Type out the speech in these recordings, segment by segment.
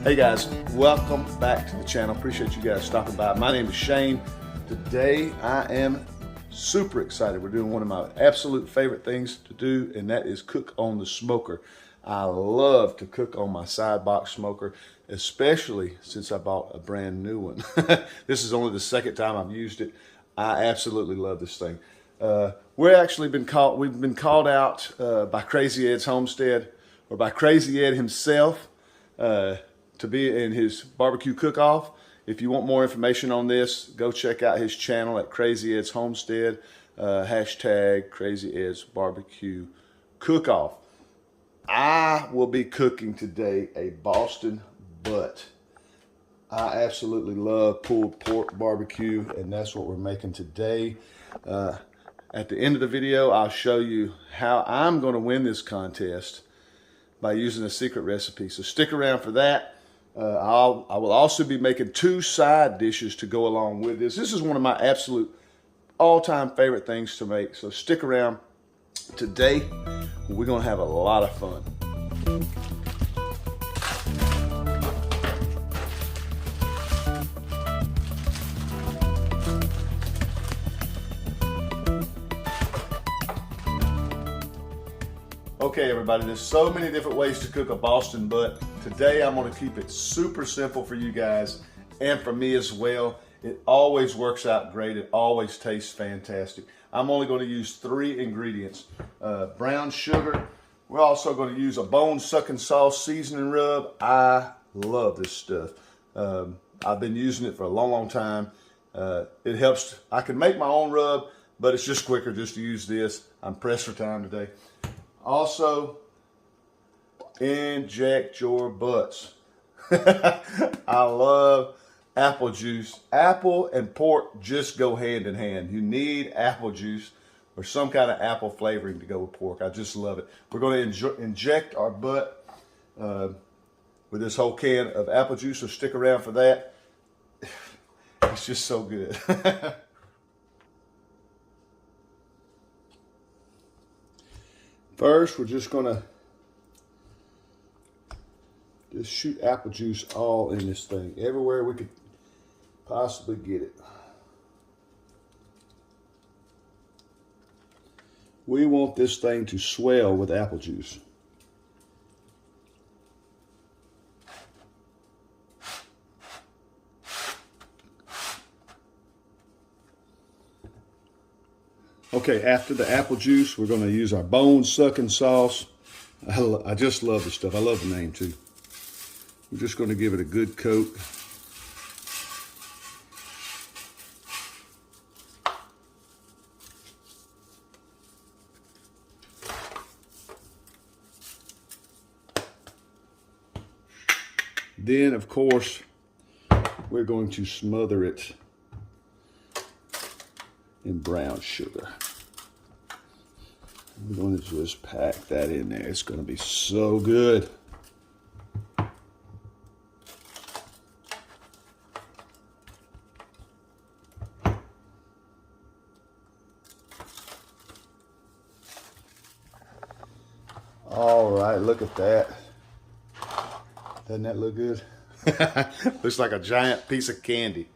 Hey guys, welcome back to the channel. Appreciate you guys stopping by. My name is Shane. Today I am super excited. We're doing one of my absolute favorite things to do, and that is cook on the smoker. I love to cook on my side box smoker, especially since I bought a brand new one. This is only the second time I've used it. I absolutely love this thing. We've been called out by Crazy Ed's Homestead, or by Crazy Ed himself, to be in his BBQ Cook Off. If you want more information on this, go check out his channel at Crazy Ed's Homestead, hashtag Crazy Ed's BBQ Cook Off. I will be cooking today a Boston butt. I absolutely love pulled pork barbecue, and that's what we're making today. At the end of the video, I'll show you how I'm going to win this contest by using a secret recipe. So stick around for that. I will also be making 2 side dishes to go along with this. This is one of my absolute all-time favorite things to make. So stick around. Today, we're going to have a lot of fun. Okay, everybody, there's so many different ways to cook a Boston butt. Today, I'm going to keep it super simple for you guys and for me as well. It always works out great. It always tastes fantastic. I'm only going to use 3 ingredients. Brown sugar. We're also going to use a bone-sucking sauce seasoning rub. I love this stuff. I've been using it for a long, long time. It helps. I can make my own rub, but it's just quicker just to use this. I'm pressed for time today. Also, inject your butts. I love apple juice. Apple and pork just go hand in hand. You need apple juice or some kind of apple flavoring to go with pork. I just love it. We're going to inject our butt with this whole can of apple juice, so stick around for that. It's just so good. First, we're just going to shoot apple juice all in this thing, everywhere we could possibly get it. We want this thing to swell with apple juice. Okay, after the apple juice, we're going to use our bone-sucking sauce. I just love this stuff. I love the name too. We're just going to give it a good coat. Then, of course, we're going to smother it in brown sugar. We're going to just pack that in there. It's going to be so good. All right, look at that. Doesn't that look good? Looks like a giant piece of candy.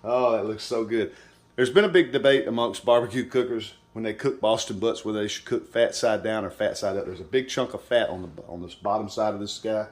Oh, that looks so good. There's been a big debate amongst barbecue cookers when they cook Boston butts whether they should cook fat side down or fat side up. There's a big chunk of fat on this bottom side of this guy.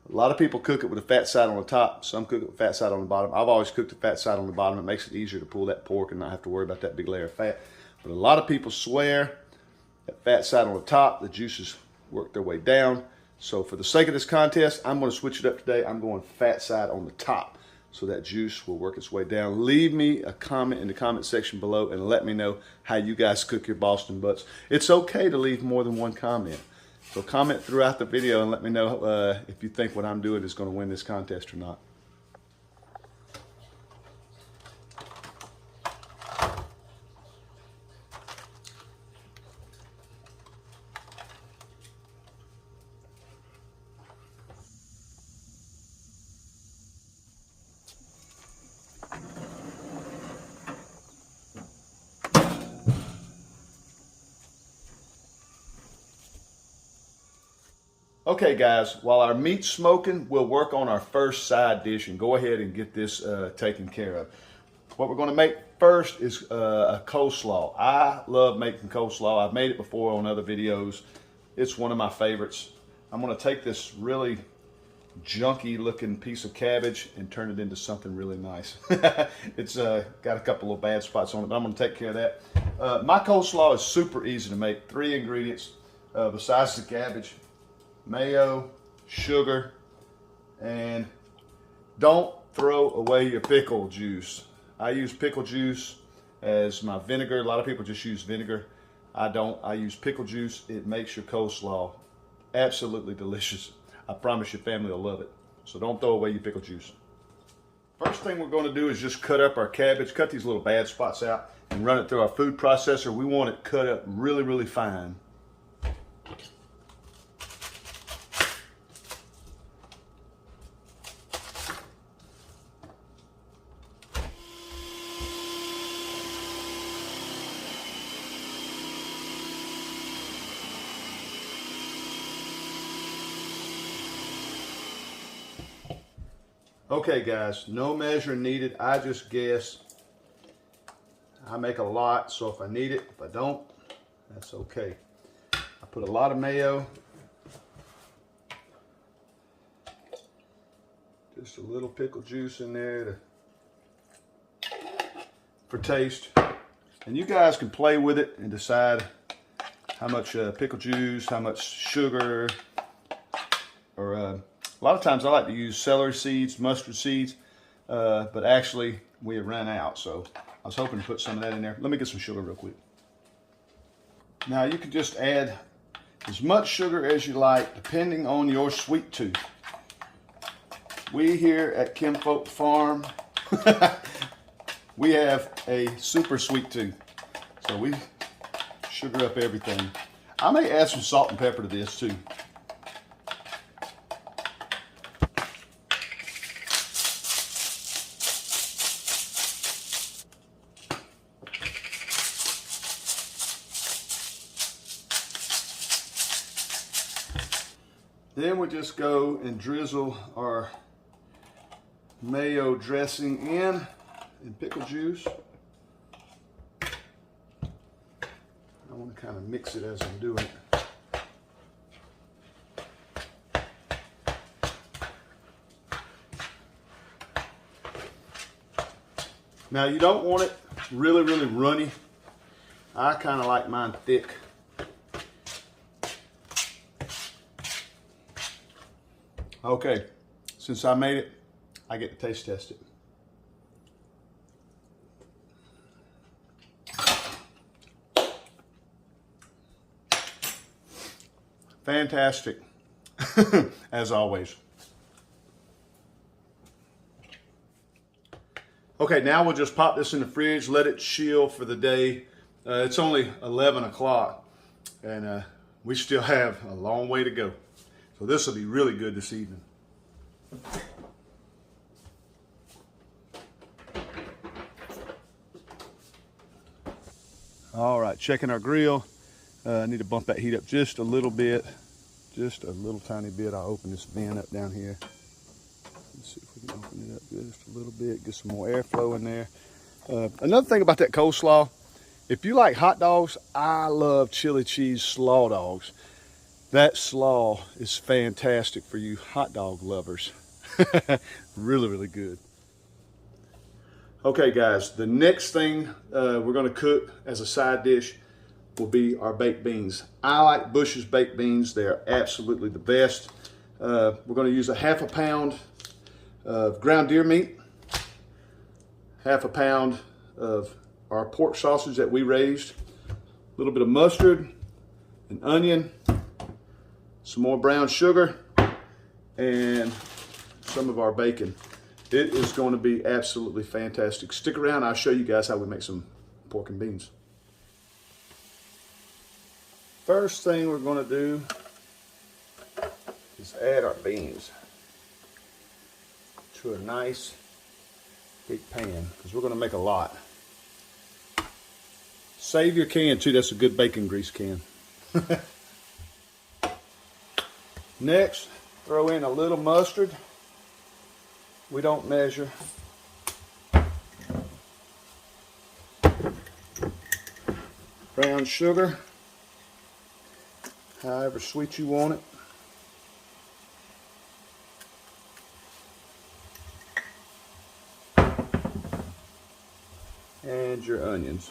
A lot of people cook it with a fat side on the top. Some cook it with fat side on the bottom. I've always cooked the fat side on the bottom. It makes it easier to pull that pork and not have to worry about that big layer of fat. But a lot of people swear that fat side on the top, the juices work their way down. So for the sake of this contest, I'm going to switch it up today. I'm going fat side on the top, so that juice will work its way down. Leave me a comment in the comment section below and let me know how you guys cook your Boston butts. It's okay to leave more than one comment. So comment throughout the video and let me know if you think what I'm doing is going to win this contest or not. Okay guys, while our meat's smoking, we'll work on our first side dish and go ahead and get this taken care of. What we're going to make first is a coleslaw. I love making coleslaw. I've made it before on other videos. It's one of my favorites. I'm going to take this really junky looking piece of cabbage and turn it into something really nice. It's got a couple of bad spots on it, but I'm going to take care of that. My coleslaw is super easy to make. 3 ingredients besides the cabbage: mayo, sugar, and don't throw away your pickle juice. I use pickle juice as my vinegar. A lot of people just use vinegar. I don't. I use pickle juice. It makes your coleslaw absolutely delicious. I promise your family will love it. So don't throw away your pickle juice. First thing we're going to do is just cut up our cabbage, cut these little bad spots out, and run it through our food processor. We want it cut up really, really fine. Okay guys, no measure needed. I just guess. I make a lot, so if I need it, if I don't, that's okay. I put a lot of mayo. Just a little pickle juice in there for taste. And you guys can play with it and decide how much pickle juice, how much sugar, or a lot of times I like to use celery seeds, mustard seeds, but actually we have run out, so I was hoping to put some of that in there. Let me get some sugar real quick. Now you can just add as much sugar as you like, depending on your sweet tooth. We here at Kinfolk Farm, we have a super sweet tooth, so we sugar up everything. I may add some salt and pepper to this too. Then we just go and drizzle our mayo dressing in and pickle juice. I want to kind of mix it as I'm doing it. Now you don't want it really, really runny. I kind of like mine thick. Okay, since I made it, I get to taste test it. Fantastic, as always. Okay, now we'll just pop this in the fridge, let it chill for the day. It's only 11 o'clock, and we still have a long way to go. So this will be really good this evening. All right, checking our grill. I need to bump that heat up just a little bit, just a little tiny bit. I'll open this vent up down here. Let's see if we can open it up just a little bit, get some more airflow in there. Another thing about that coleslaw, if you like hot dogs, I love chili cheese slaw dogs. That slaw is fantastic for you hot dog lovers. Really, really good. Okay guys, the next thing we're going to cook as a side dish will be our baked beans. I like Bush's baked beans. They're absolutely the best. We're going to use a ½ pound of ground deer meat, ½ pound of our pork sausage that we raised, a little bit of mustard, an onion, some more brown sugar, and some of our bacon. It is going to be absolutely fantastic. Stick around, I'll show you guys how we make some pork and beans. First thing we're going to do is add our beans to a nice big pan, because we're going to make a lot. Save your can too, that's a good bacon grease can. Next, throw in a little mustard. We don't measure. Brown sugar, however sweet you want it. And your onions.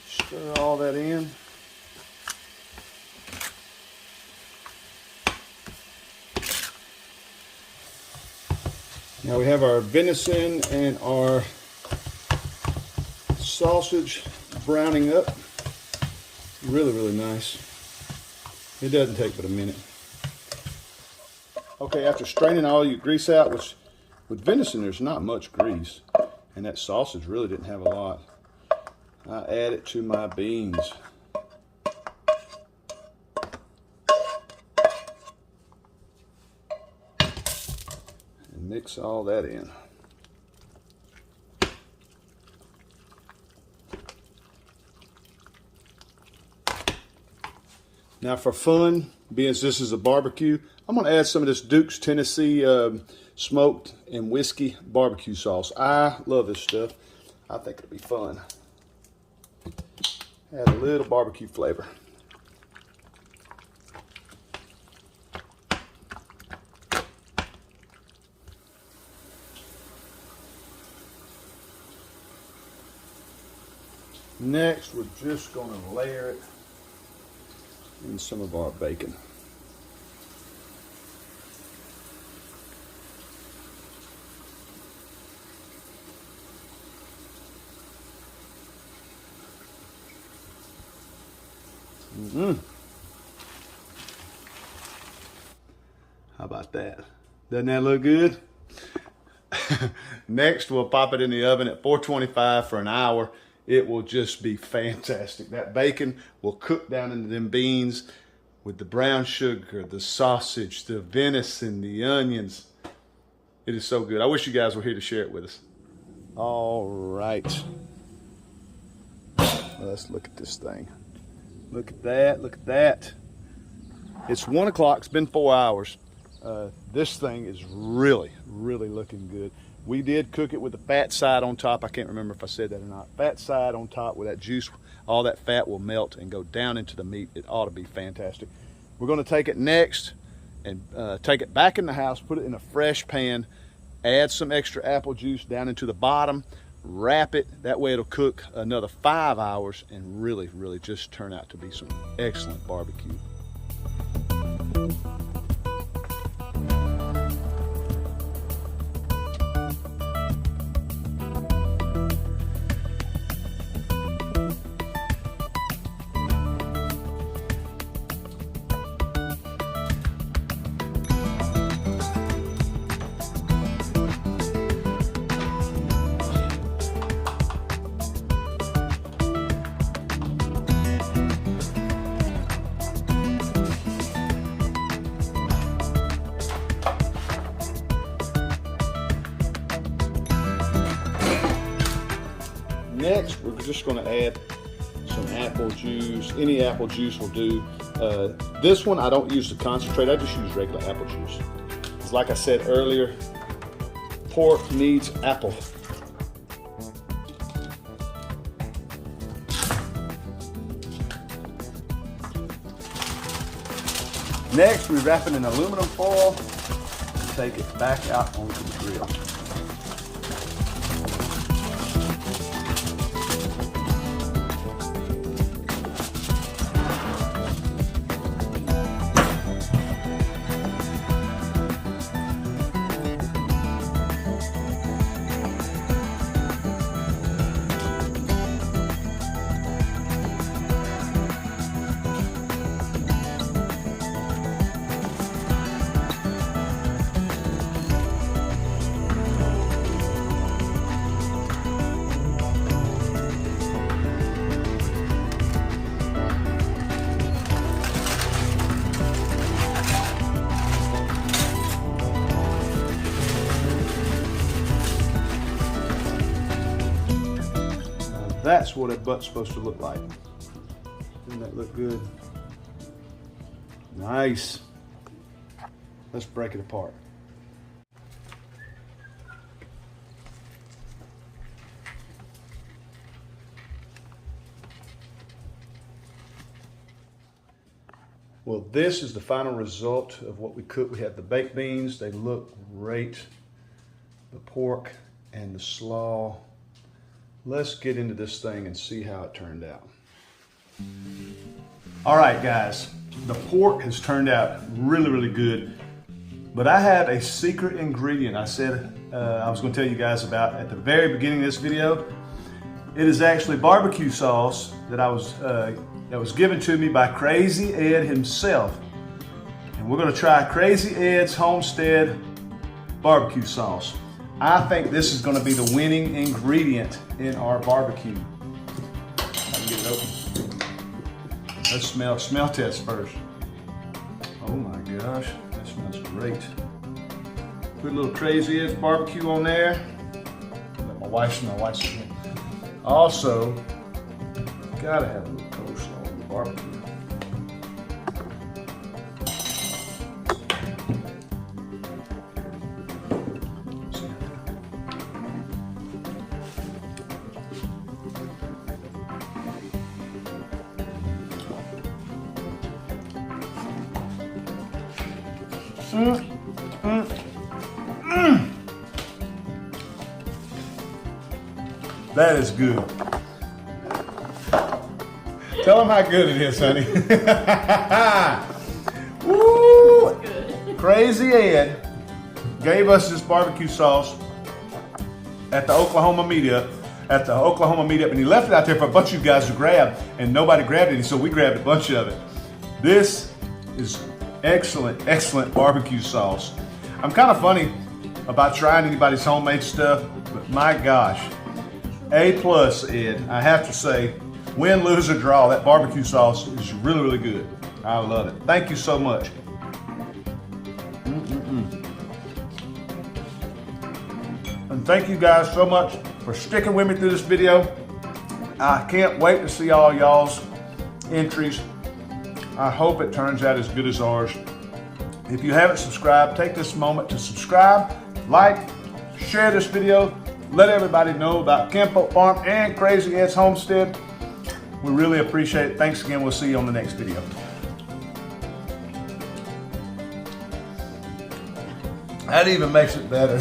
Stir all that in. Now we have our venison and our sausage browning up. Really, really nice. It doesn't take but a minute. Okay, after straining all your grease out, which with venison there's not much grease, and that sausage really didn't have a lot, I add it to my beans. And mix all that in. Now for fun, being as this is a barbecue, I'm going to add some of this Duke's Tennessee smoked and whiskey barbecue sauce. I love this stuff. I think it'll be fun. Add a little barbecue flavor. Next, we're just going to layer it in some of our bacon. How about that? Doesn't that look good? Next, we'll pop it in the oven at 425 for an hour. It will just be fantastic. That bacon will cook down into them beans with the brown sugar, the sausage, the venison, the onions. It is so good. I wish you guys were here to share it with us. All right. Let's look at this thing. Look at that, look at that. It's 1 o'clock, it's been 4 hours. This thing is really, really looking good. We did cook it with the fat side on top. I can't remember if I said that or not. Fat side on top where that juice, all that fat will melt and go down into the meat. It ought to be fantastic. We're gonna take it next and take it back in the house, put it in a fresh pan, add some extra apple juice down into the bottom, wrap it. That way it'll cook another 5 hours and really, really just turn out to be some excellent barbecue. Next, we're just going to add some apple juice. Any apple juice will do. This one, I don't use the concentrate. I just use regular apple juice. It's like I said earlier, pork needs apple. Next, we wrap it in aluminum foil and take it back out onto the grill. That's what a butt's supposed to look like. Doesn't that look good? Nice. Let's break it apart. Well, this is the final result of what we cooked. We had the baked beans. They look great. The pork and the slaw. Let's get into this thing and see how it turned out. All right, guys. The pork has turned out really, really good. But I have a secret ingredient I said I was going to tell you guys about at the very beginning of this video. It is actually barbecue sauce that was given to me by Crazy Ed himself. And we're going to try Crazy Ed's Homestead barbecue sauce. I think this is going to be the winning ingredient in our barbecue. I can get it open. Let's smell test first. Oh my gosh, that smells great. Put a little Crazy Ed's barbecue on there. Let my wife smell again. Also, gotta have a little coleslaw on the barbecue. That is good. Tell them how good it is, honey. Woo! Crazy Ed gave us this barbecue sauce at the Oklahoma meetup. And he left it out there for a bunch of you guys to grab, and nobody grabbed any, so we grabbed a bunch of it. This is excellent, excellent barbecue sauce. I'm kind of funny about trying anybody's homemade stuff, but my gosh, A+, Ed. I have to say, win, lose, or draw, that barbecue sauce is really, really good. I love it. Thank you so much. And thank you guys so much for sticking with me through this video. I can't wait to see all y'all's entries. I hope it turns out as good as ours. If you haven't subscribed, take this moment to subscribe, like, share this video, let everybody know about Kinfolk Farm and Crazy Ed's Homestead. We really appreciate it. Thanks again. We'll see you on the next video. That even makes it better.